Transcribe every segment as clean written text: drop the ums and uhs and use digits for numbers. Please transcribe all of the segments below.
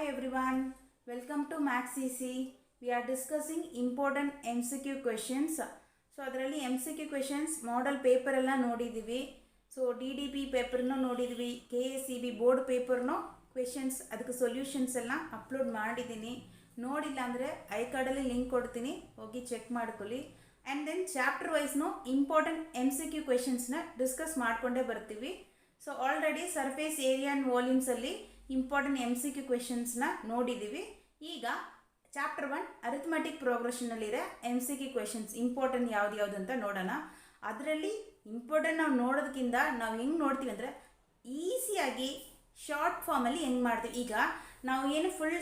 Hi everyone, welcome to Max EC. We are discussing important MCQ questions. So ಅದರಲ್ಲಿ MCQ questions model paper ಎಲ್ಲ ನೋಡಿದ್ದೀವಿ. So DDP ಪೇಪರ್ನು ನೋಡಿದ್ವಿ, KSEB board ಪೇಪರ್ನು questions ಅದಕ್ಕೆ solutions ಎಲ್ಲ upload ಮಾಡಿದ್ದೀನಿ. ನೋಡಿಲ್ಲ ಅಂದರೆ ಐ ಕಾರ್ಡಲ್ಲಿ ಲಿಂಕ್ ಕೊಡ್ತೀನಿ, ಹೋಗಿ ಚೆಕ್ ಮಾಡ್ಕೊಳ್ಳಿ. ಆ್ಯಂಡ್ ದೆನ್ ಚಾಪ್ಟರ್ ವೈಸ್ನು ಇಂಪಾರ್ಟೆಂಟ್ MCQ ಕ್ವೆಶನ್ಸ್ನ ಡಿಸ್ಕಸ್ ಮಾಡಿಕೊಂಡೇ ಬರ್ತೀವಿ. So already surface area and ವಾಲ್ಯೂಮ್ಸಲ್ಲಿ ಇಂಪಾರ್ಟೆಂಟ್ MCQ ಕ್ವೆಶನ್ಸ್ನ ನೋಡಿದ್ದೀವಿ. ಈಗ ಚಾಪ್ಟರ್ 1 ಅರಿಥಮೆಟಿಕ್ ಪ್ರೋಗ್ರೆಷನಲ್ಲಿರೋ MCQ ಕ್ವೆಶನ್ಸ್ ಇಂಪಾರ್ಟೆಂಟ್ ಯಾವ್ದು ಅಂತ ನೋಡೋಣ. ಅದರಲ್ಲಿ ಇಂಪಾರ್ಟೆಂಟ್ ನಾವು ನೋಡೋದಕ್ಕಿಂತ ನಾವು ಹೆಂಗೆ ನೋಡ್ತೀವಿ ಅಂದರೆ ಈಸಿಯಾಗಿ ಶಾರ್ಟ್ ಫಾರ್ಮಲ್ಲಿ ಹೆಂಗೆ ಮಾಡ್ತೀವಿ. ಈಗ ನಾವು ಏನು ಫುಲ್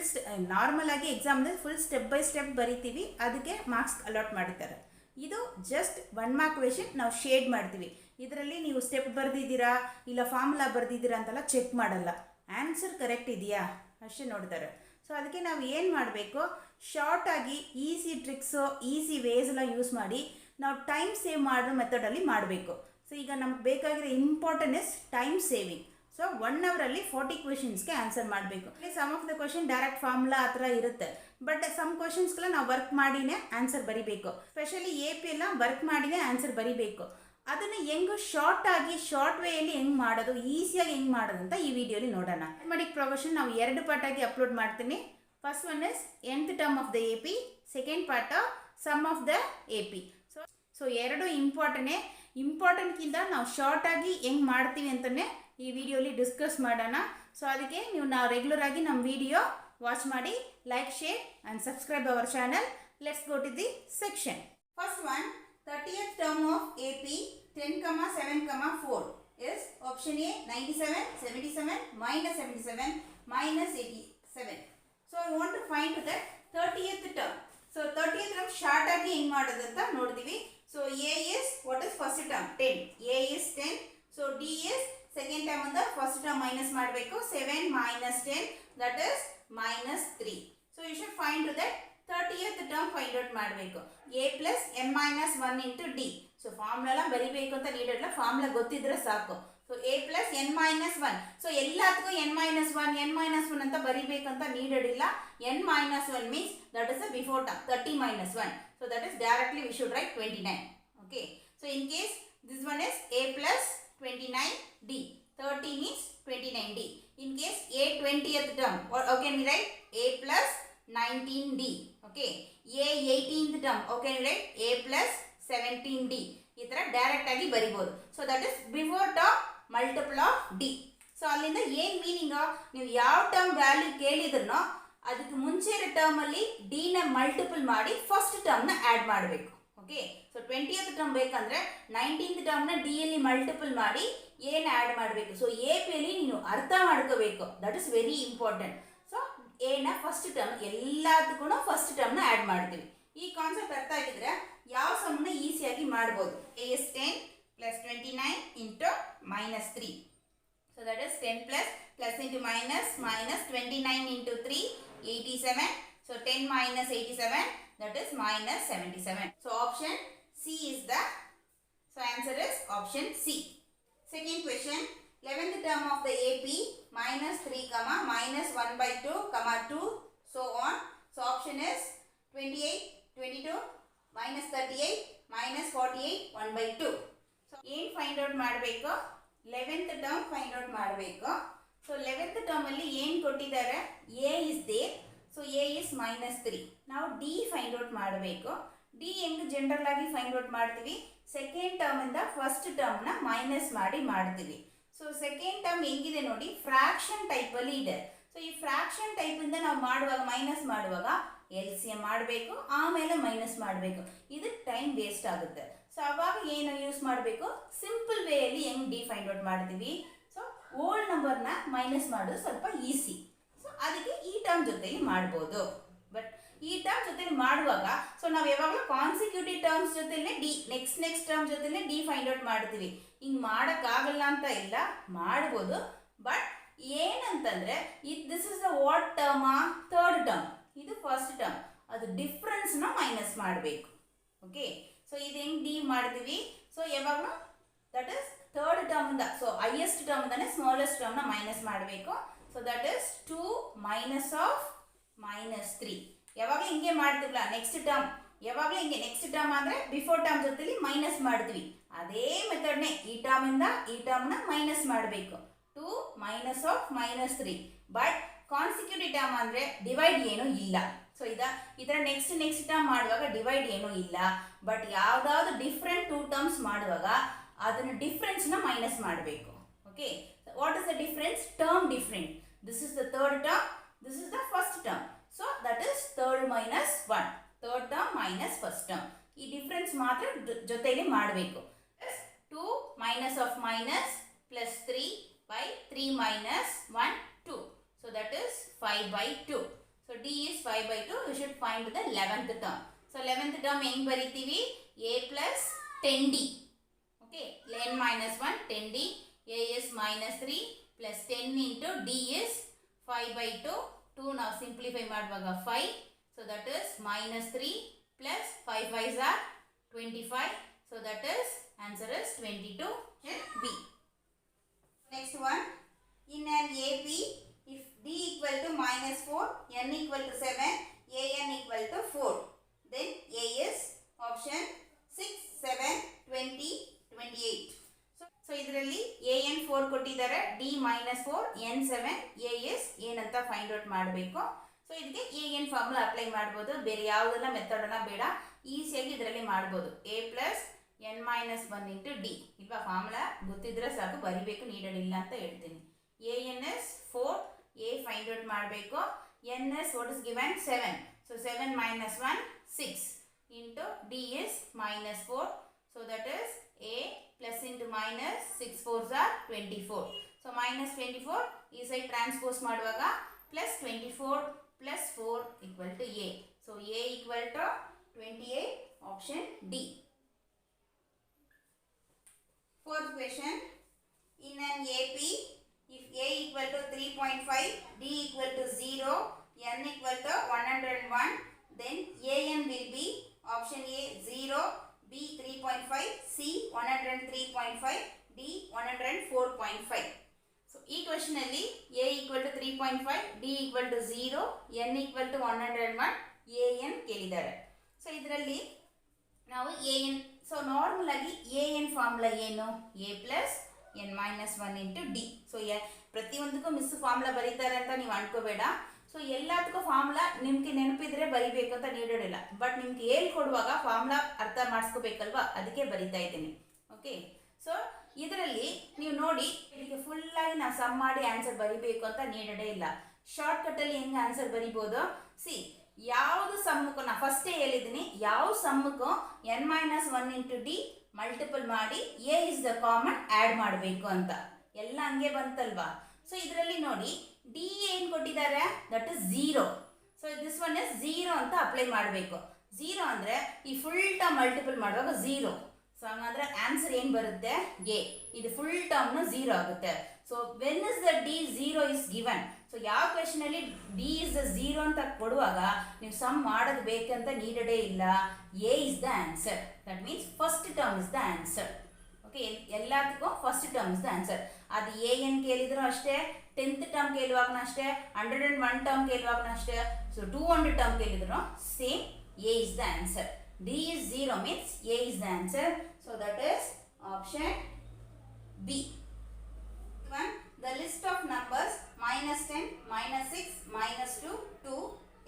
ನಾರ್ಮಲ್ ಆಗಿ ಎಕ್ಸಾಮ್ನಲ್ಲಿ ಫುಲ್ ಸ್ಟೆಪ್ ಬೈ ಸ್ಟೆಪ್ ಬರಿತೀವಿ, ಅದಕ್ಕೆ ಮಾರ್ಕ್ಸ್ ಅಲಾಟ್ ಮಾಡಿರ್ತಾರೆ. ಇದು ಜಸ್ಟ್ 1 ಮಾರ್ಕ್ ಕ್ವೆಶನ್ ನಾವು ಶೇಡ್ ಮಾಡ್ತೀವಿ. ಇದರಲ್ಲಿ ನೀವು ಸ್ಟೆಪ್ ಬರೆದಿದ್ದೀರಾ ಇಲ್ಲ ಫಾರ್ಮುಲಾ ಬರೆದಿದ್ದೀರಾ ಅಂತೆಲ್ಲ ಚೆಕ್ ಮಾಡಲ್ಲ, ಆನ್ಸರ್ ಕರೆಕ್ಟ್ ಇದೆಯಾ ಅಷ್ಟೇ ನೋಡ್ತಾರೆ. ಸೊ ಅದಕ್ಕೆ ನಾವು ಏನು ಮಾಡಬೇಕು, ಶಾರ್ಟಾಗಿ ಈಸಿ ಟ್ರಿಕ್ಸು ಈಸಿ ವೇಸ್ ಎಲ್ಲ ಯೂಸ್ ಮಾಡಿ ನಾವು ಟೈಮ್ ಸೇವ್ ಮಾಡೋ ಮೆಥಡಲ್ಲಿ ಮಾಡಬೇಕು. ಸೊ ಈಗ ನಮ್ಗೆ ಬೇಕಾಗಿರೋ important is time saving. So 1 ಅವರಲ್ಲಿ 40 ಕ್ವೆಶನ್ಸ್ಗೆ ಆನ್ಸರ್ ಮಾಡಬೇಕು. Sum of the question direct formula ಆ ಥರ ಇರುತ್ತೆ, ಬಟ್ ಸಮ್ ಕ್ವೆಶನ್ಸ್ಗೆಲ್ಲ ನಾವು ವರ್ಕ್ ಮಾಡಿನೇ ಆನ್ಸರ್ ಬರಿಬೇಕು. ಸ್ಪೆಷಲಿ AP ಎಲ್ಲ ವರ್ಕ್ ಮಾಡಿನೇ ಆನ್ಸರ್ ಬರಿಬೇಕು. ಅದನ್ನು ಹೆಂಗೆ ಶಾರ್ಟ್ ವೇಯಲ್ಲಿ ಹೆಂಗೆ ಮಾಡೋದು, ಈಸಿಯಾಗಿ ಹೆಂಗೆ ಮಾಡೋದು ಅಂತ ಈ ವಿಡಿಯೋಲಿ ನೋಡೋಣ. ಅರಿಥಮೆಟಿಕ್ ಪ್ರೋಗ್ರೆಷನ್ ನಾವು 2 ಪಾರ್ಟಾಗಿ ಅಪ್ಲೋಡ್ ಮಾಡ್ತೀನಿ. First one is nth term of the AP, second part sum of the AP. So ಎರಡು ಇಂಪಾರ್ಟೆಂಟ್ಗಿಂತ ನಾವು ಶಾರ್ಟಾಗಿ ಹೆಂಗೆ ಮಾಡ್ತೀವಿ ಅಂತಲೇ ಈ ವಿಡಿಯೋಲಿ ಡಿಸ್ಕಸ್ ಮಾಡೋಣ. ಸೊ ಅದಕ್ಕೆ ನಾವು ರೆಗ್ಯುಲರ್ ಆಗಿ ನಮ್ಮ ವಿಡಿಯೋ ವಾಚ್ ಮಾಡಿ, like, share and subscribe our channel. Let's go to the section. First one, 30th term of AP 10,7,4 is option A 97, 77, minus 77, minus 87. So I want to find that 30th term. So 30th term short agi ಹೆಂಗೆ ಮಾಡೋದು ಅಂತ ನೋಡ್ತೀವಿ. So A is what is first term 10. A is 10. So D is second term and the first term minus ಮಾಡಬೇಕು. 7 minus 10 that is minus 3. So you should find that 30th term find out ಮಾಡಬೇಕು. A plus n minus 1 into D. So formula ಬರಿಬೇಕು ಅಂತ ನೀಡಿಲ್ಲ, formula ಗೊತ್ತಿದ್ರೆ ಸಾಕು. So A plus n minus 1. So ಎಲ್ಲದಕ್ಕೂ n minus 1 ಅಂತ ಬರಿಬೇಕಂತ ನೀಡಿಲ್ಲ. n minus 1 means that is a before term 30 minus 1. So that is directly we should write 29. Okay. So in case this one is A plus 29D. 30 means 29D. In case A 20th term, or how can we write? A plus 19D. Okay. A 18th term, how can we write? A plus 17D. ಈ ಥರ direct ಆಗಿ ಬರಿಬೋದು. So that is before term multiple of D. So ಅಲ್ಲಿಂದ ಏನು meaning, ನೀವು ಯಾವ term value ಕೇಳಿದ್ರೂ ಅದಕ್ಕೆ ಮುಂಚೆ ಇರೋ ಟರ್ಮಲ್ಲಿ ಡಿನ ಮಲ್ಟಿಪಲ್ ಮಾಡಿ ಫಸ್ಟ್ ಟರ್ಮ್ನ ಆ್ಯಡ್ ಮಾಡಬೇಕು. ಓಕೆ. ಸೊ 20th ಟರ್ಮ್ ಬೇಕಂದ್ರೆ 19th ಟರ್ಮ್ನ ಡಿಯಲ್ಲಿ ಮಲ್ಟಿಪಲ್ ಮಾಡಿ ಏನು ಆ್ಯಡ್ ಮಾಡಬೇಕು. ಸೊ APಯಲ್ಲಿ ನೀನು ಅರ್ಥ ಮಾಡ್ಕೋಬೇಕು, that is very important. So ಏನ ಫಸ್ಟ್ ಟರ್ಮ್ ಎಲ್ಲದಕ್ಕೂ ಫಸ್ಟ್ ಟರ್ಮ್ನ ಆ್ಯಡ್ ಮಾಡ್ತೀವಿ. ಈ ಕಾನ್ಸೆಪ್ಟ್ ಅರ್ಥ ಆಗಿದ್ರೆ ಯಾವ ಸಮ್ನ ಈಸಿಯಾಗಿ ಮಾಡ್ಬೋದು. A is 10 plus 29 into minus 3. So that is 10 plus into minus 29 into 3, 87. So 10 minus 87, that is minus 77. So option C is the, so answer is option C. Second question, 11th term of the AP minus 3, minus 1 by 2, 2, so on. So option is 28, 22, minus 38, minus 48, 1 by 2. So ಏನು find out ಮಾಡಬೇಕು, 11th term find out ಮಾಡಬೇಕು. So 11th term ಅಲ್ಲಿ ಏನು ಕೊಟ್ಟಿದ್ದಾರೆ, A is there. So A is minus 3. ನಾವು D find out ಮಾಡಬೇಕು. D ಹೆಂಗೆ general ಆಗಿ ಫೈಂಡ್ ಔಟ್ ಮಾಡ್ತೀವಿ, ಸೆಕೆಂಡ್ ಟರ್ಮ್ ಇಂದ ಫಸ್ಟ್ ಟರ್ಮ್ನ ಮೈನಸ್ ಮಾಡಿ ಮಾಡ್ತೀವಿ. ಸೊ ಸೆಕೆಂಡ್ ಟರ್ಮ್ ಹೆಂಗಿದೆ ನೋಡಿ, ಫ್ರಾಕ್ಷನ್ ಟೈಪಲ್ಲಿ ಇದೆ. ಸೊ ಈ ಫ್ರಾಕ್ಷನ್ ಟೈಪಿಂದ ನಾವು ಮಾಡುವಾಗ ಮೈನಸ್ ಮಾಡುವಾಗ LCM ಮಾಡಬೇಕು, ಆಮೇಲೆ ಮೈನಸ್ ಮಾಡಬೇಕು. ಇದು ಟೈಮ್ ವೇಸ್ಟ್ ಆಗುತ್ತೆ. ಸೊ ಅವಾಗ ಏನು ಯೂಸ್ ಮಾಡಬೇಕು, ಸಿಂಪಲ್ ವೇಯಲ್ಲಿ ಹೆಂಗೆ ಡಿ ಫೈಂಡ್ ಔಟ್ ಮಾಡ್ತೀವಿ. ಸೊ ಓಲ್ಡ್ ನಂಬರ್ನ ಮೈನಸ್ ಮಾಡೋದು ಸ್ವಲ್ಪ ಈಸಿ. ಸೊ ಅದಕ್ಕೆ ಈ ಟರ್ಮ್ ಜೊತೆಲಿ ಮಾಡ್ಬೋದು. ಬಟ್ ಈ ಟರ್ಮ್ ಜೊತೆಲಿ ಮಾಡುವಾಗ ಸೊ ನಾವು ಯಾವಾಗಲೂ ಕಾನ್ಸಿಕ್ಯೂಟಿವ್ ಟರ್ಮ್ಸ್ ಜೊತೆಲೇ ಡಿ ನೆಕ್ಸ್ಟ್ ಟರ್ಮ್ ಜೊತೆಲೇ ಡಿ ಫೈಂಡ್ ಔಟ್ ಮಾಡ್ತೀವಿ. ಹಿಂಗೆ ಮಾಡೋಕ್ಕಾಗಲ್ಲ ಅಂತ ಇಲ್ಲ, ಮಾಡ್ಬೋದು. ಬಟ್ ಏನಂತಂದರೆ this is the what term, third term, ಇದು ಫಸ್ಟ್ ಟರ್ಮ್, ಅದು ಡಿಫ್ರೆನ್ಸ್ನ ಮೈನಸ್ ಮಾಡಬೇಕು. ಓಕೆ. ಸೊ ಇದು ಹೆಂಗೆ ಡಿ ಮಾಡ್ತೀವಿ, ಸೊ ಯಾವಾಗಲೂ ದಟ್ ಇಸ್ ಥರ್ಡ್ ಟರ್ಮಿಂದ, ಸೊ ಹೈಯೆಸ್ಟ್ ಟರ್ಮಿಂದನೇ ಸ್ಮಾಲೆಸ್ಟ್ ಟರ್ಮ್ನ ಮೈನಸ್ ಮಾಡಬೇಕು. So that is 2 minus of minus 3. ಯಾವಾಗಲೂ ಹಿಂಗೆ ಮಾಡ್ತೀವಲ್ಲ ನೆಕ್ಸ್ಟ್ ಟರ್ಮ್, ಯಾವಾಗಲೂ ಹಿಂಗೆ ನೆಕ್ಸ್ಟ್ ಟರ್ಮ್ ಅಂದರೆ ಬಿಫೋರ್ ಟರ್ಮ್ ಜೊತೆಲಿ ಮೈನಸ್ ಮಾಡ್ತೀವಿ. ಅದೇ ಮೆಥಡ್ನೇ ಈ ಟರ್ಮಿಂದ ಈ ಟರ್ಮ್ನ ಮೈನಸ್ ಮಾಡಬೇಕು. 2 minus of minus 3. But consecutive term ಅಂದರೆ ಡಿವೈಡ್ ಏನೂ ಇಲ್ಲ. ಸೊ ಈ ಥರ ನೆಕ್ಸ್ಟ್ ಟರ್ಮ್ ಮಾಡುವಾಗ ಡಿವೈಡ್ ಏನೂ ಇಲ್ಲ. ಬಟ್ ಯಾವುದಾದ್ರು ಡಿಫ್ರೆಂಟ್ 2 ಟರ್ಮ್ಸ್ ಮಾಡುವಾಗ ಅದನ್ನು ಡಿಫ್ರೆನ್ಸ್ನ ಮೈನಸ್ ಮಾಡಬೇಕು. Okay, what is the difference? Term different. This is the third term, this is the first term. So that is third minus 1. Third term minus first term. ಈ difference ಮಾತ್ರ ಜೊತೆಗೆ ಮಾಡಬೇಕು. 2 minus of minus plus 3 by 3 minus 1 2. So that is 5 by 2. So d is 5 by 2. We should find the 11th term. So 11th term ಹೆಂಗೆ ಬರೀತೀವಿ? a plus 10d. Okay, n minus 1 10d. a is minus 3 plus 10 into d is 5 by 2. 2 now simplify ಮಾಡುವಾಗ 5. So that is minus 3 plus 5 5s are 25. So that is answer is 22 and B. Next one, in an AP, if D equal to minus 4, N equal to 7, AN equal to 4, then A is option 6, 7, 20, 28. So ಇದರಲ್ಲಿ AN 4 ಕೊಟ್ಟಿದ್ದಾರೆ, D minus 4, N 7, A is ಏನಂತ find out ಮಾಡಬೇಕು. So ಇದಕ್ಕೆ AN formula apply ಮಾಡ್ಬೋದು, ಬೇರೆ ಯಾವುದೆಲ್ಲ ಮೆಥಡನ್ನ ಬೇಡ, ಈಸಿಯಾಗಿ ಇದರಲ್ಲಿ ಮಾಡ್ಬೋದು. A plus n minus 1 into d. ಇಲ್ವಾ, ಫಾರ್ಮುಲಾ ಗೊತ್ತಿದ್ರೆ ಸಾಕು, ಬರಿಬೇಕು ನೀಡೆಡ್ ಇಲ್ಲ ಅಂತ ಹೇಳ್ತೀನಿ. an is 4, a find out ಮಾಡಬೇಕು. n is what is given 7. So 7 minus 1 6 into d is minus 4. So that is a plus into minus 6 4s are 24. So minus 24 ಈ side transpose ಮಾಡುವಾಗ plus 24 plus 4 equal to a. So a equal to 28, option D. Fourth question, in an AP, if a equal to 3.5, d equal to 0, n equal to 101, then an will be option A 0, B 3.5, C 103.5, D 104.5. So ಈ question ಅಲ್ಲಿ a equal to 3.5, d equal to 0, n equal to 101, an ಕೇಳಿದ್ದಾರೆ. So ಇದರಲ್ಲಿ ನಾವು an, so normal ಆಗಿ an formula ಏನು? a plus n minus 1 into D. So ಪ್ರತಿಯೊಂದಕ್ಕೂ miss formula ಬರೀತಾರೆ ಅಂತ ನೀವು ಅನ್ಕೋಬೇಡ. ಸೊ ಎಲ್ಲದಕ್ಕೂ ಫಾರ್ಮುಲಾ ನಿಮ್ಗೆ ನೆನಪಿದ್ರೆ ಬರಿಬೇಕು ಅಂತ ನೀಡೋದಿಲ್ಲ, ಬಟ್ ನಿಮ್ಗೆ ಹೇಳ್ಕೊಡುವಾಗ ಫಾರ್ಮುಲಾ ಅರ್ಥ ಮಾಡಿಸ್ಕೋಬೇಕಲ್ವಾ, ಅದಕ್ಕೆ ಬರಿತಾ ಇದ್ದೀನಿ. ಓಕೆ, ಸೊ ಇದರಲ್ಲಿ ನೀವು ನೋಡಿ, ಇದಕ್ಕೆ ಫುಲ್ಲಾಗಿ ನಾವು ಸಮ್ ಮಾಡಿ ಆನ್ಸರ್ ಬರಿಬೇಕು ಅಂತ ನೀಡೋದೇ ಇಲ್ಲ. ಶಾರ್ಟ್ಕಟ್ಟಲ್ಲಿ ಹೆಂಗೆ ಆನ್ಸರ್ ಬರಿಬೋದು? ಸಿ, ಯಾವುದು ಸಮ್ಮಕ್ಕೂ ನಾ ಫಸ್ಟೇ ಹೇಳಿದ್ದೀನಿ, ಯಾವ ಸಮ್ಮಕ್ಕೂ n minus 1 into d multiple ಮಾಡಿ a is the common add ಮಾಡಬೇಕು ಅಂತ ಎಲ್ಲ ಹಂಗೆ ಬಂತಲ್ವಾ. ಸೊ ಇದರಲ್ಲಿ ನೋಡಿ ಡಿ ಏನು ಕೊಟ್ಟಿದ್ದಾರೆ? That is 0. So this one is 0 ಅಂತ ಅಪ್ಲೈ ಮಾಡಬೇಕು. 0 ಅಂದರೆ ಈ ಫುಲ್ ಟರ್ಮ್ ಮಲ್ಟಿಪಲ್ ಮಾಡುವಾಗ 0. ಸೊ ಹಂಗಂದ್ರೆ ಆನ್ಸರ್ ಏನು ಬರುತ್ತೆ? ಎ. ಇದು ಫುಲ್ ಟರ್ಮ್ನು 0 ಆಗುತ್ತೆ. So when is the D 0 is given. So ಯಾವ ಕ್ವೆಶನಲ್ಲಿ ಡಿ ಇಸ್ ದ 0 ಅಂತ ಕೊಡುವಾಗ ನೀವು ಸಮ್ ಮಾಡೋದು ಬೇಕಂತ ನೀಡೋದೇ ಇಲ್ಲ. A is the answer. That means first term is the answer. Okay, ಎಲ್ಲದಕ್ಕೂ first term is the answer. ಅದು ಎ ಎನ್ ಕೇಳಿದ್ರು ಅಷ್ಟೇ, 10th ಟರ್ಮ್ ಕೇಳುವಾಗನೂ ಅಷ್ಟೇ, 101 ಟರ್ಮ್ ಕೇಳುವಾಗನೂ ಅಷ್ಟೇ, ಸೊ 200 ಟರ್ಮ್ ಕೇಳಿದ್ರು same, A is the answer. D is 0 means A is the answer. So that is option B. The list of numbers minus 10, minus 6, minus 2, 2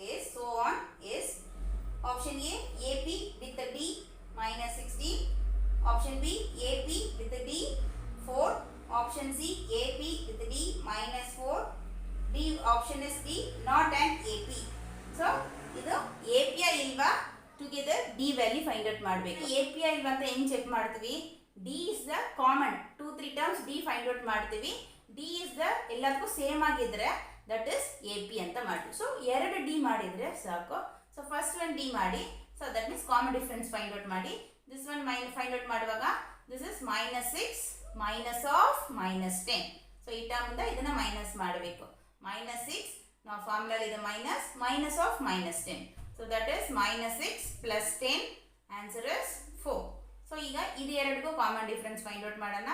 is so on is option A, AP with the D minus 16, option B, AP with the D 4, option C, AP with the D minus 4, D option is D, not an AP. So ಇದು API ಇಲ್ವಾ together D value find out ಮಾಡಬೇಕು. API ಇಲ್ವಾ ಅಂತ ಹೆಂಗೆ check ಮಾಡ್ತೀವಿ? D is the common 2-3 terms D find out ಮಾಡ್ತೀವಿ. D is the ಎಲ್ಲದಕ್ಕೂ same ಆಗಿದ್ರೆ ದಟ್ ಇಸ್ ಎ ಪಿ ಅಂತ ಮಾಡ್ತೀವಿ. ಸೊ 2 ಡಿ ಮಾಡಿದರೆ ಸಾಕು. ಸೊ ಫಸ್ಟ್ ಒನ್ ಡಿ ಮಾಡಿ, so that means common difference find out ಮಾಡಿ. ದಿಸ್ ಒನ್ ಫೈಂಡ್ ಔಟ್ ಮಾಡುವಾಗ this is minus 6 minus of minus 10. So ಈ ಟರ್ಮಿಂದ ಇದನ್ನು ಮೈನಸ್ ಮಾಡಬೇಕು. ಮೈನಸ್ 6 ನಾವು ಫಾರ್ಮುಲಲ್ಲಿ ಇದು minus of minus 10. So that is minus 6 plus 10, answer is 4. So ಈಗ ಇದು ಎರಡಿಗೂ common difference find out ಮಾಡೋಣ.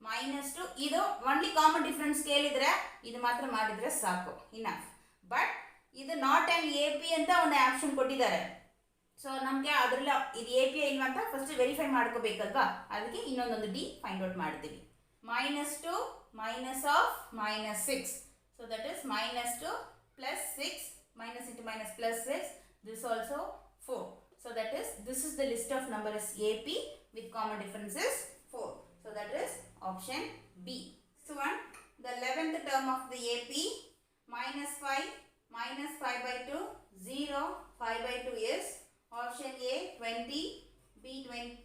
-2 ಇದು ಓನ್ಲಿ ಕಾಮನ್ ಡಿಫರೆನ್ಸ್ ಕೇಳಿದರೆ ಇದು ಮಾತ್ರ ಮಾಡಿದರೆ ಸಾಕು ಇನಫ್. ಬಟ್ ಇದು ನಾಟ್ ಆ್ಯಂಡ್ ಎ ಪಿ ಅಂತ ಒಂದು ಆಪ್ಷನ್ ಕೊಟ್ಟಿದ್ದಾರೆ. ಸೊ ನಮಗೆ ಅದರಲ್ಲಿ ಇದು ಎ ಪಿ ಇಲ್ವಾ ಅಂತ ಫಸ್ಟ್ ವೆರಿಫೈ ಮಾಡ್ಕೋಬೇಕಲ್ವಾ, ಅದಕ್ಕೆ ಇನ್ನೊಂದೊಂದು ಡಿ ಫೈಂಡ್ ಔಟ್ ಮಾಡ್ತೀವಿ. -2 minus of -6. So that is -2 plus 6, minus into minus plus 6, this also 4. So that is, this is the list of numbers AP with common differences 4. So that is option B. So one, the 11th term of the AP, -5 minus 5 by 2, 0, 5 by 2 is option A 20, B 20,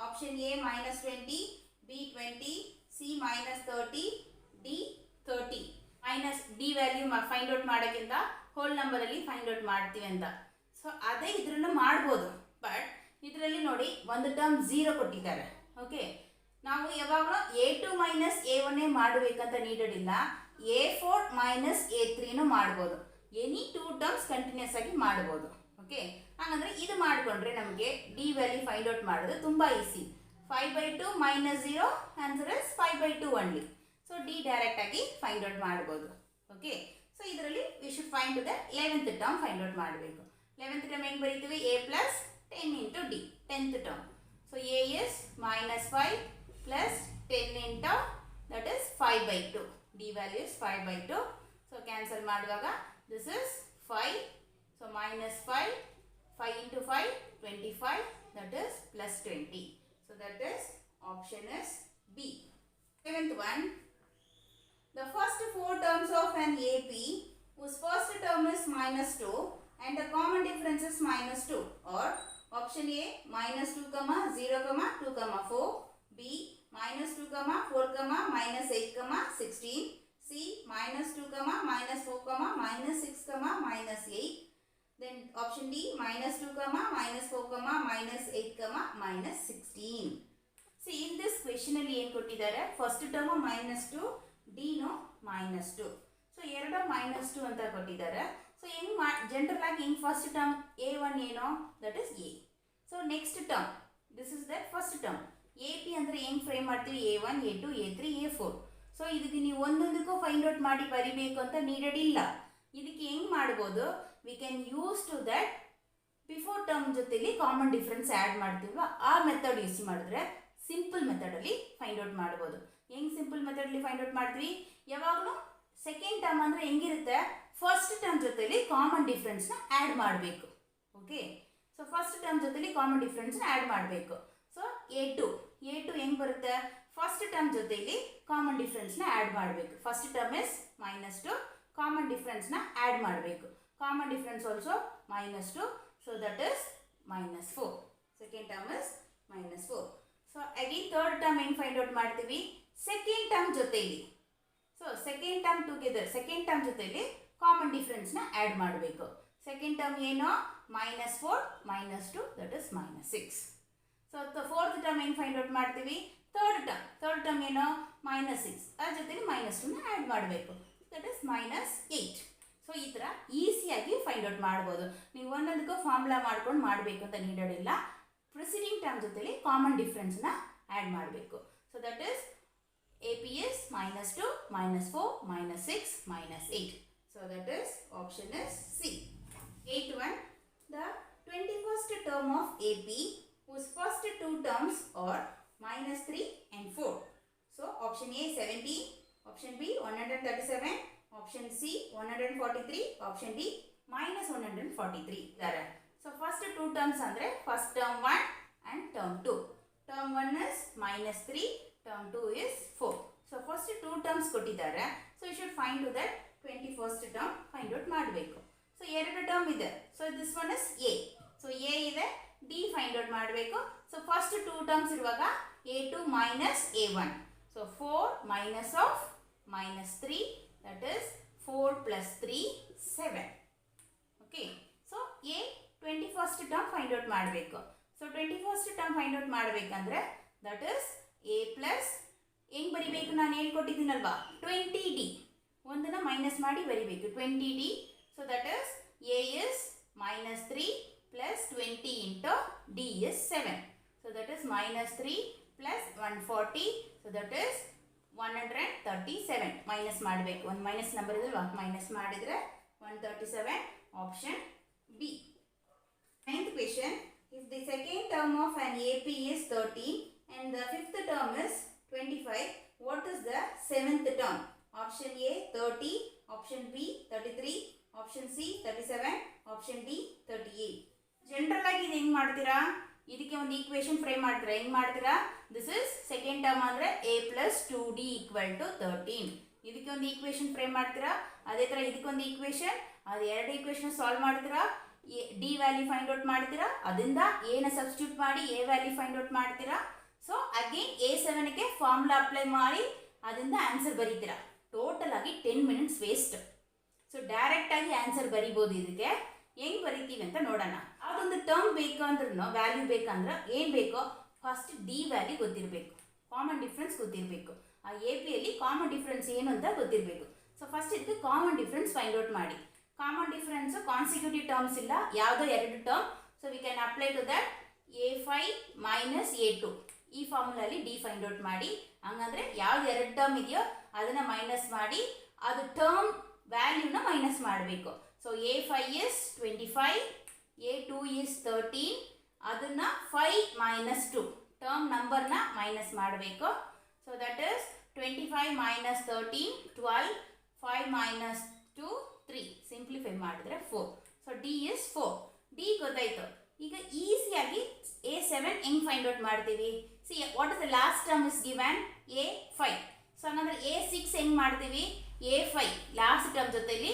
option A -20, B 20, C -30, D 30. Minus D value find out ಮಾಡೋಕ್ಕಿಂತ hole ನಂಬರಲ್ಲಿ find out ಮಾಡ್ತೀವಿ ಅಂತ. So ಅದೇ ಇದ್ರನ್ನು ಮಾಡ್ಬೋದು. But ಇದರಲ್ಲಿ ನೋಡಿ ಒಂದು term 0 ಕೊಟ್ಟಿದ್ದಾರೆ. Okay, ನಾವು ಯಾವಾಗಲೂ A2 ಮೈನಸ್ A1 ಮಾಡಬೇಕಂತ ನೀಡೆಡ್ ಇಲ್ಲ. A4 ಮೈನಸ್ A3 ಮಾಡ್ಬೋದು. ಎನಿ 2 ಟರ್ಮ್ಸ್ ಕಂಟಿನ್ಯೂಸ್ ಆಗಿ ಮಾಡ್ಬೋದು. ಓಕೆ, ಹಾಗಂದ್ರೆ ಇದು ಮಾಡಿಕೊಂಡ್ರೆ ನಮಗೆ ಡಿ ವ್ಯಾಲ್ಯೂ ಫೈಂಡ್ ಔಟ್ ಮಾಡೋದು ತುಂಬ easy. 5 by 2 minus 0, answer is 5 by 2 only. So D direct ಆಗಿ ಫೈಂಡ್ ಔಟ್ ಮಾಡ್ಬೋದು. ಓಕೆ, ಸೊ ಇದರಲ್ಲಿ we should find the 11th term find out ಮಾಡಬೇಕು. 11th ಟರ್ಮ್ ಹೆಂಗೆ ಬರೀತೀವಿ? A plus 10 into D, 10th term. So A is -5 plus 10 into that is 5 by 2. D value is 5 by 2. So cancel ಮಾಡುವಾಗ this is 5. So -5, 5 into 5, 25, that is plus 20. So that is option is B. 7th one, the first 4 terms of an AP whose first term is -2 and the common difference is -2 or option A -2, 0, 2, 4, B -2, 4, -8, 16, C -2, -4, -6, -8. Then option D -2, -4, -8, -16. See, in this question ಅಲ್ಲಿ ಏನು ಕೊಟ್ಟಿದ್ದಾರೆ? First term -2, D no -2. So ಎರಡು -2 ಅಂತ ಕೊಟ್ಟಿದ್ದಾರೆ. So ಹೆಂಗೆ general ಆಗಿ ಹಿಂಗೆ first term A1 ಏನೋ that is A. So next term this is the first term AP ಅಂದರೆ ಹೆಂಗೆ ಫ್ರೇಮ್ ಮಾಡ್ತೀವಿ? A1, A2, A3, A4. So ಇದಕ್ಕೆ ನೀವು ಒಂದೊಂದಕ್ಕೂ ಫೈಂಡ್ ಔಟ್ ಮಾಡಿ ಬರಿಬೇಕು ಅಂತ ನೀಡೆಡ್ ಇಲ್ಲ. ಇದಕ್ಕೆ ಹೆಂಗೆ ಮಾಡ್ಬೋದು? We can use to that before term ಜೊತೆಲಿ ಕಾಮನ್ ಡಿಫ್ರೆನ್ಸ್ ಆ್ಯಡ್ ಮಾಡ್ತೀವಲ್ಲ ಆ ಮೆಥಡ್ ಯೂಸ್ ಮಾಡಿದ್ರೆ ಸಿಂಪಲ್ ಮೆಥಡಲ್ಲಿ ಫೈಂಡ್ ಔಟ್ ಮಾಡ್ಬೋದು. ಹೆಂಗೆ ಸಿಂಪಲ್ ಮೆಥಡಲ್ಲಿ ಫೈಂಡ್ ಔಟ್ ಮಾಡ್ತೀವಿ? ಯಾವಾಗಲೂ ಸೆಕೆಂಡ್ ಟರ್ಮ್ ಅಂದರೆ ಹೆಂಗಿರುತ್ತೆ? ಫಸ್ಟ್ ಟರ್ಮ್ ಜೊತೆಲಿ ಕಾಮನ್ ಡಿಫ್ರೆನ್ಸ್ನ ಆ್ಯಡ್ ಮಾಡಬೇಕು. ಓಕೆ, ಸೊ ಫಸ್ಟ್ ಟರ್ಮ್ ಜೊತೆಲಿ ಕಾಮನ್ ಡಿಫ್ರೆನ್ಸ್ನ ಆ್ಯಡ್ ಮಾಡಬೇಕು. ಸೊ A2 ಹೆಂಗೆ ಬರುತ್ತೆ? ಫಸ್ಟ್ ಟರ್ಮ್ ಜೊತೆಲಿ ಕಾಮನ್ ಡಿಫ್ರೆನ್ಸ್ನ ಆ್ಯಡ್ ಮಾಡಬೇಕು. ಫಸ್ಟ್ ಟರ್ಮ್ ಇಸ್ -2, ಕಾಮನ್ ಡಿಫ್ರೆನ್ಸ್ನ ಆ್ಯಡ್ ಮಾಡಬೇಕು. Common difference also -2, so that is -4. Second term is -4. So again third term ಹೆಂಗೆ ಫೈಂಡ್ ಔಟ್ ಮಾಡ್ತೀವಿ? ಸೆಕೆಂಡ್ ಟರ್ಮ್ ಜೊತೆಲಿ. So second term together, second term ಜೊತೆಲಿ common ಡಿಫ್ರೆನ್ಸ್ನ add ಮಾಡಬೇಕು. Second term ಏನೋ -4, -2, that is -6. So fourth term ಹೆಂಗೆ find out ಮಾಡ್ತೀವಿ? Third term ಏನೋ -6, ಅದ್ರ ಜೊತೆಲಿ -2ನ ಆ್ಯಡ್ ಮಾಡಬೇಕು. That is -8. ಸೊ ಈ ಥರ ಈಸಿಯಾಗಿ ಫೈಂಡ್ ಔಟ್ ಮಾಡ್ಬೋದು. ನೀವು ಒಂದೊಂದಕ್ಕೂ ಫಾರ್ಮುಲಾ ಮಾಡ್ಕೊಂಡು ಮಾಡಬೇಕು ಅಂತ ನೀಡೋದಿಲ್ಲ. ಪ್ರಿಸಿಡಿಂಗ್ ಟರ್ಮ್ ಜೊತೆಲಿ ಕಾಮನ್ ಡಿಫ್ರೆನ್ಸ್ನ ಆ್ಯಡ್ ಮಾಡಬೇಕು. So that is AP is -2, -4, -6, -8. So that is option is C. 8th one, the 21st term of AP whose first 2 terms are -3 and 4. So option A 70, option B 137, option C 143, option D -143. So first 2 terms andre first term 1 and term 2. Term 1 is -3, term 2 is 4. So first 2 terms ಕೊಟ್ಟಿದ್ದಾರೆ. So you should find to that 21st term find out ಮಾಡಬೇಕು. So ಎರಡು term ಇದೆ. So this one is A. So A ಇದೆ, D find out ಮಾಡಬೇಕು. So first 2 terms ಇರುವಾಗ A2 minus A1. So 4 minus of -3, that is 4 plus 3, 7. Okay. So A 21st term find out ಮಾಡಬೇಕು. So 21st term find out ಮಾಡಬೇಕಂದ್ರೆ that is A plus ಹೆಂಗೆ ಬರಿಬೇಕು? ನಾನು ಹೇಳ್ಕೊಟ್ಟಿದ್ದೀನಲ್ವಾ 20D. ಒಂದನ್ನು minus ಮಾಡಿ ಬರಿಬೇಕು 20D. So that is A is -3 plus 20 into D is 7. So that is -3 plus 140. So that is 137. Minus ಮಾಡಬೇಕು, ಒಂದು ಮೈನಸ್ ನಂಬರ್ ಇದಲ್ವಾ, ಮೈನಸ್ ಮಾಡಿದರೆ 137. Option B. Ninth question. If the second term of an AP is 13 and the fifth term is 25, what is the seventh term? Option A 30, option B 33, option C 37, option D 38. General ಆಗಿ ಇದು ಹೆಂಗೆ ಮಾಡ್ತೀರಾ, ಇದಕ್ಕೆ ಒಂದು equation frame ಮಾಡ್ತೀರಾ. ಹೆಂಗೆ ಮಾಡ್ತೀರಾ, this is second term ಅಂದರೆ a plus 2d equal to 13. ಇದಕ್ಕೆ ಒಂದು ಈಕ್ವೇಷನ್ ಫ್ರೇಮ್ ಮಾಡ್ತೀರಾ. ಅದೇ ಥರ ಇದಕ್ಕೊಂದು ಈಕ್ವೇಷನ್, ಅದು ಎರಡು ಈಕ್ವೇಷನ್ ಸಾಲ್ವ್ ಮಾಡ್ತೀರಾ. ಡಿ ವ್ಯಾಲ್ಯೂ ಫೈಂಡ್ ಔಟ್ ಮಾಡ್ತೀರಾ, ಅದರಿಂದ ಎನ ಸಬ್ಸ್ಟಿಟ್ಯೂಟ್ ಮಾಡಿ ಎ ವ್ಯಾಲ್ಯೂ ಫೈಂಡ್ ಔಟ್ ಮಾಡ್ತೀರಾ. ಸೊ ಅಗೇನ್ A7ಗೆ ಫಾರ್ಮುಲಾ ಅಪ್ಲೈ ಮಾಡಿ ಅದರಿಂದ ಆನ್ಸರ್ ಬರೀತೀರಾ. ಟೋಟಲ್ ಆಗಿ 10 ಮಿನಿಟ್ಸ್ ವೇಸ್ಟ್. ಸೊ ಡೈರೆಕ್ಟ್ ಆಗಿ ಆನ್ಸರ್ ಬರಿಬೋದು. ಇದಕ್ಕೆ ಹೆಂಗೆ ಬರಿತೀವಿ ಅಂತ ನೋಡೋಣ. ಅದೊಂದು ಟರ್ಮ್ ಬೇಕು ಅಂದ್ರೂ, ವ್ಯಾಲ್ಯೂ ಬೇಕಂದ್ರೆ ಏನು ಬೇಕೋ, ಫಸ್ಟ್ ಡಿ ವ್ಯಾಲ್ಯೂ ಗೊತ್ತಿರಬೇಕು, ಕಾಮನ್ ಡಿಫ್ರೆನ್ಸ್ ಗೊತ್ತಿರಬೇಕು. ಆ ಎ ಪಿಯಲ್ಲಿ ಕಾಮನ್ ಡಿಫ್ರೆನ್ಸ್ ಏನು ಅಂತ ಗೊತ್ತಿರಬೇಕು. ಸೊ ಫಸ್ಟ್ ಇದಕ್ಕೆ ಕಾಮನ್ ಡಿಫ್ರೆನ್ಸ್ ಫೈಂಡ್ ಔಟ್ ಮಾಡಿ. ಕಾಮನ್ ಡಿಫ್ರೆನ್ಸ್ ಕಾನ್ಸಿಕ್ಯೂಟಿವ್ ಟರ್ಮ್ಸ್ ಇಲ್ಲ, ಯಾವುದೋ ಎರಡು term. So we can apply to that A5 minus A2. ಈ ಫಾರ್ಮುಲಲ್ಲಿ ಡಿ ಫೈಂಡ್ ಔಟ್ ಮಾಡಿ. ಹಂಗಂದ್ರೆ ಯಾವ್ದು ಎರಡು ಟರ್ಮ್ ಇದೆಯೋ ಅದನ್ನ ಮೈನಸ್ ಮಾಡಿ, ಅದು ಟರ್ಮ್ ವ್ಯಾಲ್ಯೂನ ಮೈನಸ್ ಮಾಡಬೇಕು. So A5 is 25, A2 is 13. ಅದನ್ನ 5 minus 2 ಟರ್ಮ್ ನಂಬರ್ನ ಮೈನಸ್ ಮಾಡಬೇಕು. So that is 25 minus 13 12, 5 minus 2 3. Simplify ಮಾಡಿದ್ರೆ 4. So D is 4. ಡಿ ಗೊತ್ತಾಯ್ತು. ಈಗ ಈಸಿಯಾಗಿ A7 ಹೆಂಗೆ ಫೈಂಡ್ ಔಟ್ ಮಾಡ್ತೀವಿ. See what is the last term is given A5. So ಹಂಗಂದ್ರೆ A6 ಹೆಂಗೆ ಮಾಡ್ತೀವಿ, A5 ಲಾಸ್ಟ್ ಟರ್ಮ್ ಜೊತೆಲಿ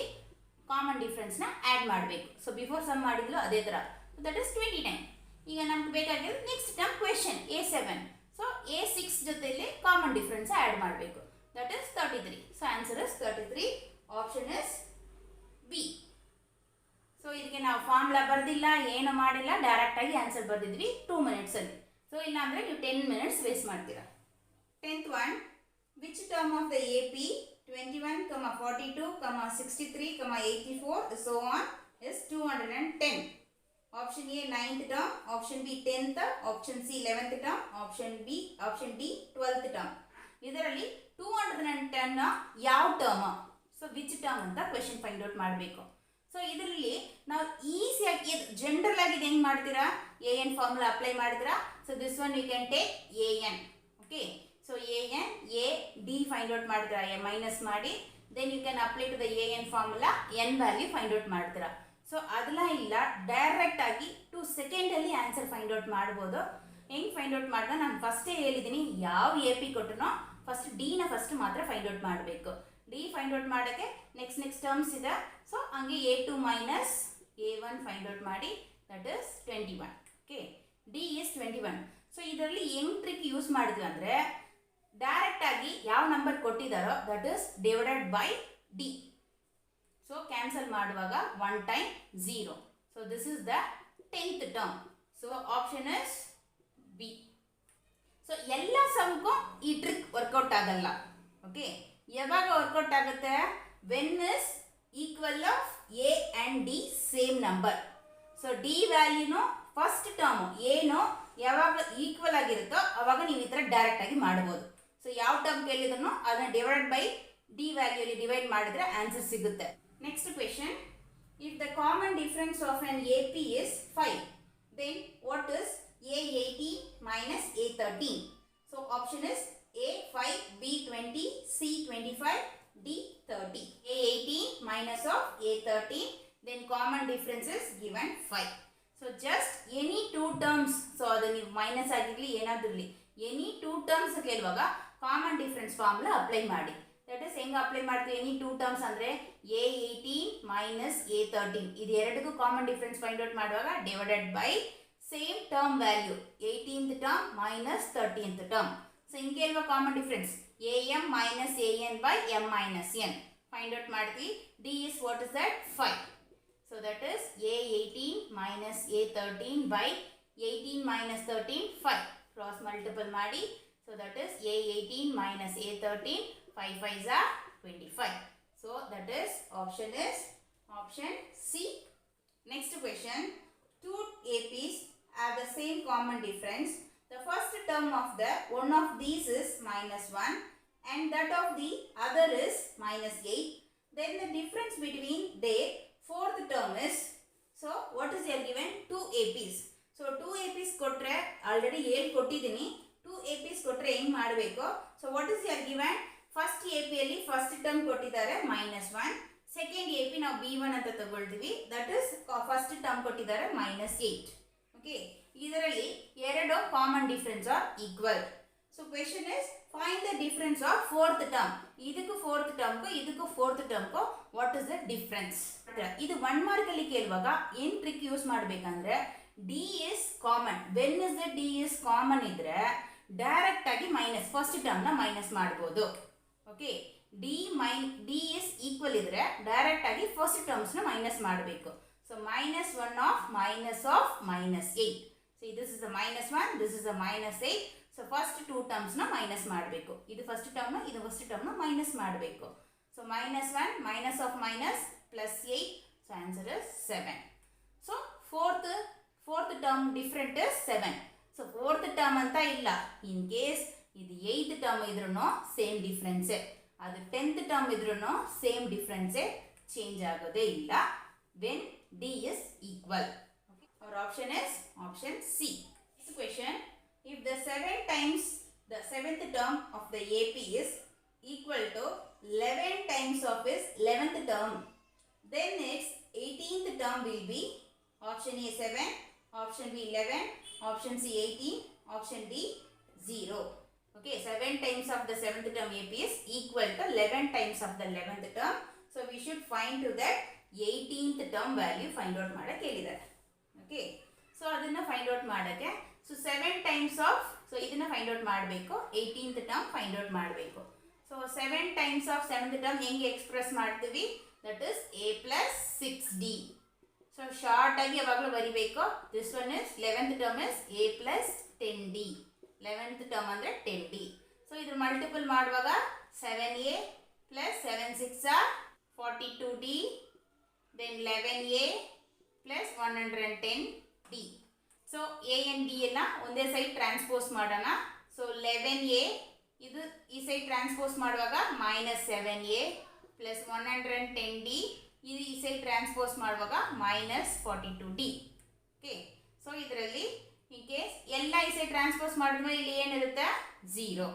ಕಾಮನ್ ಡಿಫ್ರೆನ್ಸ್ನ ಆ್ಯಡ್ ಮಾಡಬೇಕು. ಸೊ ಬಿಫೋರ್ ಸಮ್ ಮಾಡಿದ್ಲು ಅದೇ ಥರ. That is 29. ಈಗ ನಮ್ಗೆ ಬೇಕಾಗಿರೋದು next term question A7. So A6 ಜೊತೆಲಿ ಕಾಮನ್ ಡಿಫ್ರೆನ್ಸ್ ಆ್ಯಡ್ ಮಾಡಬೇಕು. That is 33. So answer is 33. Option is B. So ಇದಕ್ಕೆ ನಾವು ಫಾರ್ಮುಲಾ ಬರೆದಿಲ್ಲ, ಏನು ಮಾಡಿಲ್ಲ, ಡೈರೆಕ್ಟಾಗಿ ಆನ್ಸರ್ ಬರೆದಿದ್ವಿ 2 ಮಿನಿಟ್ಸಲ್ಲಿ. ಸೊ ಇಲ್ಲಾಂದರೆ ನೀವು 10 ಮಿನಿಟ್ಸ್ ವೇಸ್ಟ್ ಮಾಡ್ತೀರಾ. 10th one. Which term of the AP 21, 42, 63, 84, so on is 210? Option A 9th term, option B 10th, option C 11th term, option D 12th term. ಇದರಲ್ಲಿ 210 ಯಾವ ಟರ್ಮ್, ಸೊ ವಿಚ್ ಟರ್ಮ್ ಅಂತ question find out ಮಾಡಬೇಕು. ಸೊ ಇದರಲ್ಲಿ ನಾವು ಈಸಿಯಾಗಿ general ಆಗಿ ಹೆಂಗೆ ಮಾಡ್ತೀರಾ, AN ಫಾರ್ಮುಲಾ ಅಪ್ಲೈ ಮಾಡಿದ್ರಾ. So this one you can take AN. Okay, so AN A D find out ಮಾಡ್ತೀರಾ, ಮೈನಸ್ ಮಾಡಿ. Then you can apply to the AN formula, N value find out ಮಾಡ್ತೀರಾ. So ಅದೆಲ್ಲ ಇಲ್ಲ, direct ಆಗಿ 2 ಸೆಕೆಂಡಲ್ಲಿ answer find out ಮಾಡ್ಬೋದು. ಹೆಂಗೆ find out ಮಾಡಿದ್ರೆ ನಾನು ಫಸ್ಟೇ ಹೇಳಿದ್ದೀನಿ, ಯಾವ AP ಕೊಟ್ಟನೋ ಫಸ್ಟ್ ಡಿನ ಫಸ್ಟ್ ಮಾತ್ರ ಫೈಂಡ್ ಔಟ್ ಮಾಡಬೇಕು. ಡಿ ಫೈಂಡ್ ಔಟ್ ಮಾಡೋಕ್ಕೆ ನೆಕ್ಸ್ಟ್ ಟರ್ಮ್ಸ್ ಇದೆ. ಸೊ ಹಂಗೆ A2 minus A1 find out ಮಾಡಿ, that is 21. Okay, d is 21. So ಇದರಲ್ಲಿ ಹೆಂಗ್ ಟ್ರಿಕ್ ಯೂಸ್ ಮಾಡಿದ್ವಿ ಅಂದರೆ, ಡೈರೆಕ್ಟ್ ಆಗಿ ಯಾವ ನಂಬರ್ ಕೊಟ್ಟಿದ್ದಾರೋ that is divided by d. So cancel ಮಾಡುವಾಗ 1 time 0. So this is the 10th term. So option is B. So ಎಲ್ಲ ಸಮಕ್ಕೂ ಈ ಟ್ರಿಕ್ ವರ್ಕೌಟ್ ಆಗಲ್ಲ. ಓಕೆ, ಯಾವಾಗ ವರ್ಕೌಟ್ ಆಗುತ್ತೆ, when is equal of a and d same number. So d ವ್ಯಾಲ್ಯೂನು first term ಏನು ಯಾವಾಗ equal ಆಗಿರುತ್ತೋ ಅವಾಗ ನೀವು ಈ ಥರ ಡೈರೆಕ್ಟ್ ಆಗಿ ಮಾಡ್ಬೋದು. ಸೊ ಯಾವ ಟರ್ಮ್ ಕೇಳಿದ್ರು ಅದನ್ನ ಡಿವೈಡ್ ಬೈ ಡಿ ವ್ಯಾಲ್ಯೂಲಿ ಡಿವೈಡ್ ಮಾಡಿದ್ರೆ ಆನ್ಸರ್ ಸಿಗುತ್ತೆ. Next question. If the common difference of on AP is 5, then what is A18 minus A13? So option is A5, B20, C25, D30. A18 minus of A13, then common difference is given 5. So just any two terms, so ಅದು ನೀವು minus ಆಗಿರಲಿ ಏನಾದರೂ ಇರಲಿ, any 2 terms ಕೇಳುವಾಗ common difference formula apply ಮಾಡಿ. That is ಹೆಂಗೆ apply ಮಾಡ್ತೀವಿ, any 2 terms ಅಂದರೆ A18 ಮೈನಸ್ A13 ಇದು ಎರಡಕ್ಕೂ ಕಾಮನ್ ಡಿಫ್ರೆನ್ಸ್ ಫೈಂಡ್ ಔಟ್ ಮಾಡುವಾಗ divided by same term value 18th term minus 13th term. So ಹಿಂಗೆ ಅಲ್ವಾ common difference, AM minus AN by M minus N find out ಮಾಡ್ತೀವಿ. D is what is that 5. So that is A18 minus A13 by 18 minus 13 5 cross multiple ಮಾಡಿ. So that is A18 minus A13 5 5s are 25. So that is option C. Next question. Two APs have the same common difference. the first term of the one of these is minus 1 and that of the other is minus 8. Then the difference between their fourth term is, so what is here given? 2 APs. So 2 APs kotre already 7 kottidini. 2 APs kotre heng madbeko? So what is here given? First AP alli first term kottidare minus 1. Second AP now B1 anta tagoltivi, that is first term kottidare minus 8. Okay, ಇದರಲ್ಲಿ ಎರಡು common difference are equal. So question is find the difference of fourth term. ಇದಕ್ಕೂ fourth ಟರ್ಮ್ಗೂ ಇದಕ್ಕೂ fourth ಟರ್ಮ್ಗೂ what is the difference. ಇದು 1 mark ಅಲ್ಲಿ ಕೇಳುವಾಗ ಏನ್ ಟ್ರಿಕ್ ಯೂಸ್ ಮಾಡಬೇಕಂದ್ರೆ d is common. When is the d is common ಇದ್ರೆ ಡೈರೆಕ್ಟ್ ಆಗಿ ಮೈನಸ್ ಫಸ್ಟ್ ಟರ್ಮ್ ನ ಮೈನಸ್ ಮಾಡಬಹುದು. ಓಕೆ, ಡಿ ಇಸ್ ಈಕ್ವಲ್ ಇದ್ರೆ ಡೈರೆಕ್ಟ್ ಆಗಿ ಫಸ್ಟ್ ಟರ್ಮ್ಸ್ ನ ಮೈನಸ್ ಮಾಡಬೇಕು. So minus 1 of minus 8. See, this is a minus 1, this is a minus 8. So first two terms na minus ಮಾಡಬೇಕು. ಇದು first term ನ ಇದು first term ನ minus ಮಾಡಬೇಕು. So minus 1 minus of minus plus 8. So answer is 7. So fourth term different is 7. So fourth term ಅಂತ ಇಲ್ಲ. In case ಇದು 8th term ಇದ್ರೂ ಸೇಮ್ ಡಿಫರೆನ್ಸ್, ಅದು 10th term ಇದ್ರೂ ಸೇಮ್ ಡಿಫರೆನ್ಸ್, ಚೇಂಜ್ ಆಗೋದೇ ಇಲ್ಲ when D is equal. Okay. Our option is option C. Next question, if the 7 times the 7th term of the AP is equal to 11 times of its 11th term, then its 18th term will be option A 7, option B 11, option C 18, option D 0. Okay, 7 times of the 7th term AP is equal to 11 times of the 11th term. So we should find to that 18th term value find out ಮಾಡಕ್ಕೆ ಹೇಳಿದ್ದಾರೆ. Okay, so ಅದನ್ನ find out ಮಾಡಕ್ಕೆ so 7 times of, so ಇದನ್ನ find out ಮಾಡಬೇಕು, 18th term find out ಮಾಡಬೇಕು. So 7 times of 7th term ಹೆಂಗೆ express ಮಾಡ್ತೀವಿ? That is a plus 6d. So short ಆಗಿ ಯಾವಾಗಲೂ ಬರಿಬೇಕು. This one is 11th term is a plus 10d. 11th term ಅಂದ್ರೆ 10d. So ಇದ್ರ multiple ಮಾಡುವಾಗ 7a plus 7 6 are 42d. Then 11a plus 110d. So a and d ಎಲ್ಲ ಒಂದೇ side transpose ಮಾಡೋಣ. So 11a ಇದು ಈ ಸೈಡ್ ಟ್ರಾನ್ಸ್ಪೋಸ್ ಮಾಡುವಾಗ minus 7a plus 110d, ಇದು ಈ ಸೈಡ್ ಟ್ರಾನ್ಸ್ಪೋಸ್ ಮಾಡುವಾಗ minus 42d. ಓಕೆ, ಸೊ ಇದರಲ್ಲಿ ಇನ್ ಕೇಸ್ ಎಲ್ಲ ಈ ಸೈಡ್ ಟ್ರಾನ್ಸ್ಪೋಸ್ ಮಾಡಿದ್ಮೇಲೆ ಇಲ್ಲಿ ಏನಿರುತ್ತೆ? 0.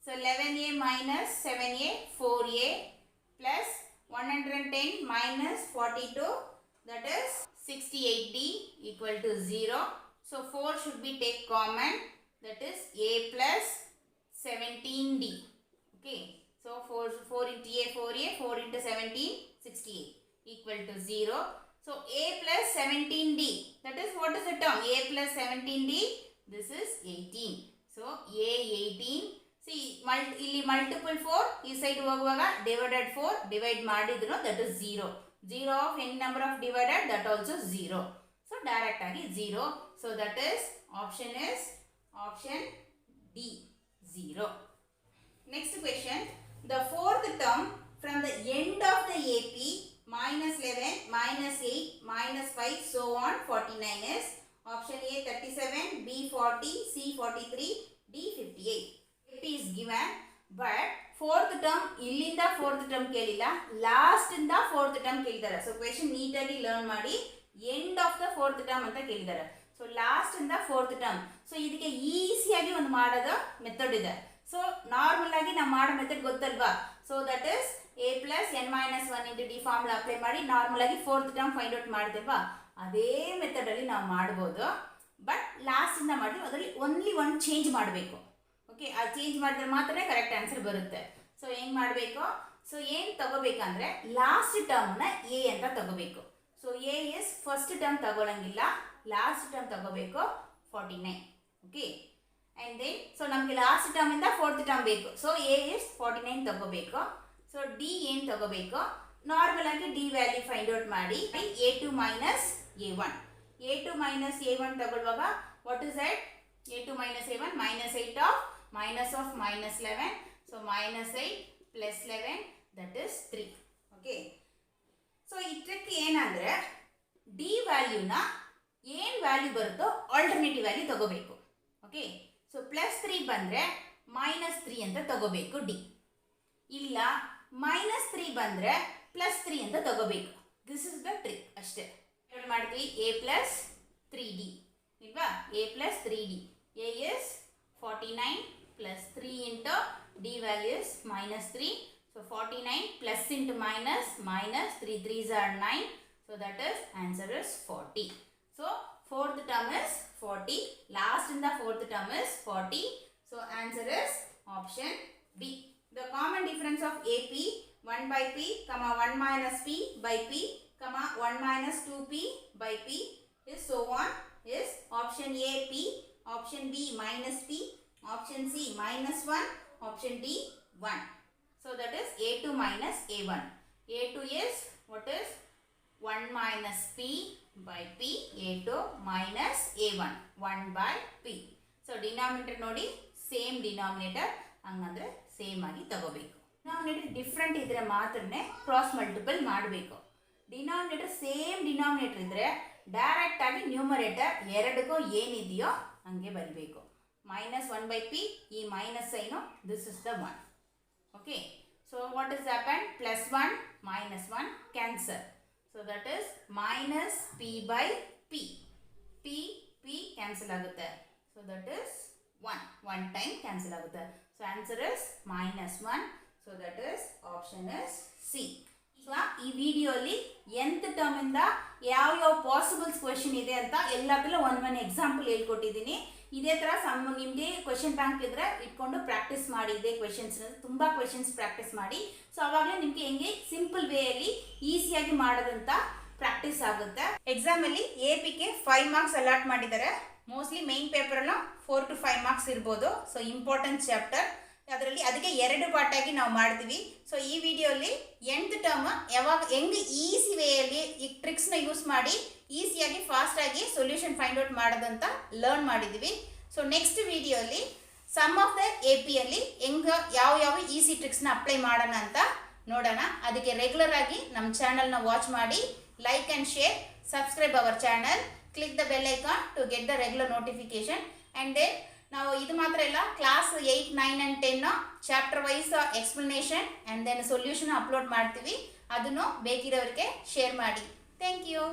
So 11a minus 7a 4a plus 110 minus 42, that is 68d equal to 0. So 4 should be take common, that is a plus 17d. Okay, so 4 into a 4a, 4 into 17 68 equal to 0. So a plus 17d, that is what is the term? A plus 17d, this is 18. So a 18. See, ಇಲ್ಲಿ multiple 4 ಈ side ಹೋಗುವಾಗ divided 4 divide ಮಾಡಿದ್ರು that is 0. 0 of any number half divided that also 0. So direct ಆಗಿ 0. So that is option D 0. Next question, the fourth term from the end of the AP minus 11 minus 8 minus 5 so on 49 is option A 37, B 40, C 43, D 58. AP is given, but fourth term ಇಲ್ಲಿಂದ fourth term ಕೇಳಿಲ್ಲ, last ಇಂದ fourth term ಕೇಳಿದ್ದಾರೆ. So question ನೀಟಾಗಿ learn ಮಾಡಿ end of the fourth term ಅಂತ ಕೇಳಿದ್ದಾರೆ. So last ಇಂದ fourth term. So ಇದಕ್ಕೆ ಈಸಿಯಾಗಿ ಒಂದು ಮಾಡೋದು ಮೆಥಡ್ ಇದೆ. ಸೊ ನಾರ್ಮಲ್ ಆಗಿ ನಾವು ಮಾಡೋ ಮೆಥಡ್ ಗೊತ್ತಲ್ವಾ? So that is a plus n minus 1 into d formula apply ಮಾಡಿ ನಾರ್ಮಲ್ ಆಗಿ fourth term ಫೈಂಡ್ ಔಟ್ ಮಾಡ್ತೀವಾ? ಅದೇ ಮೆಥಡ್ ಅಲ್ಲಿ ನಾವು ಮಾಡ್ಬೋದು, ಬಟ್ ಲಾಸ್ಟ್ ಇಂದ ಮಾಡಿ ಅದರಲ್ಲಿ ಓನ್ಲಿ ಒಂದು ಚೇಂಜ್ ಮಾಡಬೇಕು. ಓಕೆ, ಆ ಚೇಂಜ್ ಮಾಡಿದ್ರೆ ಮಾತ್ರ ಕರೆಕ್ಟ್ ಆನ್ಸರ್ ಬರುತ್ತೆ. ಸೊ ಹೆಂಗ್ ಮಾಡಬೇಕು? ಸೊ ಏನು ತಗೋಬೇಕಂದ್ರೆ ಲಾಸ್ಟ್ ಟರ್ಮ್ನ ಎ ಅಂತ ತಗೋಬೇಕು. So a is first term ತಗೊಳಂಗಿಲ್ಲ, ಲಾಸ್ಟ್ ಟರ್ಮ್ ತಗೋಬೇಕು 49. ಓಕೆ, ಆ್ಯಂಡ್ ದೆನ್ ಸೊ ನಮಗೆ ಲಾಸ್ಟ್ ಟರ್ಮ್ ಇಂದ ಫೋರ್ತ್ ಟರ್ಮ್ ಬೇಕು. ಸೊ ಎ ಇಸ್ 49 ತಗೋಬೇಕು. ಸೊ ಡಿ ಏನು ತಗೋಬೇಕು? ನಾರ್ಮಲ್ ಆಗಿ ಡಿ ವ್ಯಾಲ್ಯೂ ಫೈಂಡ್ ಔಟ್ ಮಾಡಿ a2 minus a1. a2 minus a1 ತಗೊಳ್ಳುವಾಗ what is that? a2 minus a1 minus 8 of minus 11. So minus 8 plus 11, that is 3. Okay. So ಈ trick ಏನಂದ್ರೆ D ವ್ಯಾಲ್ಯೂನ ಏನು value ಬರುತ್ತೋ alternative value ತಗೋಬೇಕು. Okay, so +3 ಬಂದರೆ -3 ಅಂತ ತಗೋಬೇಕು ಡಿ. ಇಲ್ಲ -3 ಬಂದರೆ +3 ಅಂತ ತಗೋಬೇಕು. ದಿಸ್ ಇಸ್ ದ ಟ್ರಿಕ್ ಅಷ್ಟೇ. ಮಾಡ್ತೀವಿ a+3d ಇಲ್ವಾ? a+3d. a is 49 plus 3 into d value is -3. So 49 plus into minus, 3 3s are 9. So that is answer is 40. So fourth term is 40. Last in the fourth term is 40. So answer is option B. The common difference of AP 1 by p, 1 minus p by p, 1 minus 2p by p is so on is option A p, option B minus p, option C -1, option D 1. So that is A2 minus A1. A2 is what is 1 minus p by p. A2 minus A1 1 by p. So denominator ನೋಡಿ same denominator, ಹಂಗಂದ್ರೆ same ಆಗಿ ತಗೋಬೇಕು. Denominator different ಇದ್ರೆ ಮಾತ್ರನೇ cross multiple ಮಾಡಬೇಕು. Denominator same denominator ಇದ್ರೆ direct ಆಗಿ numerator ಎರಡಕ್ಕೂ ಏನಿದೆಯೋ ಹಂಗೆ ಬರಬೇಕು. -1 by p, ಈ minus sign, this is the 1. Okay, so what is happened? +1 -1 cancel. So that is minus p by p. p cancel ಆಗುತ್ತೆ. So that is 1 time cancel ಆಗುತ್ತೆ. So answer is -1. So that is option is C. ಈಗ ಈ ವಿಡಿಯೋಲಿ nth term ಇಂದ ಯಾವ ಪಾಸಿಬಲ್ಸ್ question ಇದೆ ಅಂತ ಎಲ್ಲದರಲ್ಲೂ ಒಂದೊಂದು ಎಕ್ಸಾಂಪಲ್ ಹೇಳ್ಕೊಟ್ಟಿದ್ದೀನಿ. ಇದೇ ಥರ ನಿಮಗೆ ಕ್ವೆಶ್ಚನ್ ಬ್ಯಾಂಕ್ ಇದ್ರೆ ಇಟ್ಕೊಂಡು ಪ್ರಾಕ್ಟೀಸ್ ಮಾಡಿ. ಇದೇ ಕ್ವೆಶ್ಚನ್ಸ್ ತುಂಬ ಕ್ವೆಶ್ಚನ್ಸ್ ಪ್ರಾಕ್ಟೀಸ್ ಮಾಡಿ. ಸೊ ಅವಾಗಲೇ ನಿಮಗೆ ಹೆಂಗೆ ಸಿಂಪಲ್ ವೇಯಲ್ಲಿ ಈಸಿಯಾಗಿ ಮಾಡೋದಂತ ಪ್ರಾಕ್ಟೀಸ್ ಆಗುತ್ತೆ. ಎಕ್ಸಾಮಲ್ಲಿ AP-ಗೆ 5 ಮಾರ್ಕ್ಸ್ ಅಲಾಟ್ ಮಾಡಿದ್ದಾರೆ. ಮೋಸ್ಟ್ಲಿ ಮೇನ್ ಪೇಪರಲ್ಲೂ 4 to 5 ಮಾರ್ಕ್ಸ್ ಇರ್ಬೋದು. ಸೊ ಇಂಪಾರ್ಟೆಂಟ್ ಚಾಪ್ಟರ್ ಅದರಲ್ಲಿ, ಅದಕ್ಕೆ 2 ಪಾರ್ಟ್ ಆಗಿ ನಾವು ಮಾಡ್ತೀವಿ. ಸೊ ಈ ವಿಡಿಯೋಲಿ nth ಟರ್ಮ್ ಯಾವಾಗ ಹೆಂಗೆ ಈಸಿ ವೇಯಲ್ಲಿ ಈ ಟ್ರಿಕ್ಸ್ನ ಯೂಸ್ ಮಾಡಿ ಈಸಿಯಾಗಿ ಫಾಸ್ಟಾಗಿ ಸೊಲ್ಯೂಷನ್ ಫೈಂಡ್ ಔಟ್ ಮಾಡೋದಂತ ಲರ್ನ್ ಮಾಡಿದ್ದೀವಿ. ಸೊ ನೆಕ್ಸ್ಟ್ ವಿಡಿಯೋಲಿ ಸಮ್ ಆಫ್ ದ AP-ಯಲ್ಲಿ ಹೆಂಗೆ ಯಾವ ಈಸಿ ಟ್ರಿಕ್ಸ್ನ ಅಪ್ಲೈ ಮಾಡೋಣ ಅಂತ ನೋಡೋಣ. ಅದಕ್ಕೆ ರೆಗ್ಯುಲರ್ ಆಗಿ ನಮ್ಮ ಚಾನಲ್ನ ವಾಚ್ ಮಾಡಿ, like and share, subscribe our channel, click the bell icon to get the regular notification. And then ನಾವು ಇದು ಮಾತ್ರ ಇಲ್ಲ, class 8, 9 and 10 chapter wise explanation and then solution upload ಮಾಡ್ತೀವಿ. ಅದನ್ನು ಬೇಕಿರೋರಿಗೆ ಶೇರ್ ಮಾಡಿ. Thank you.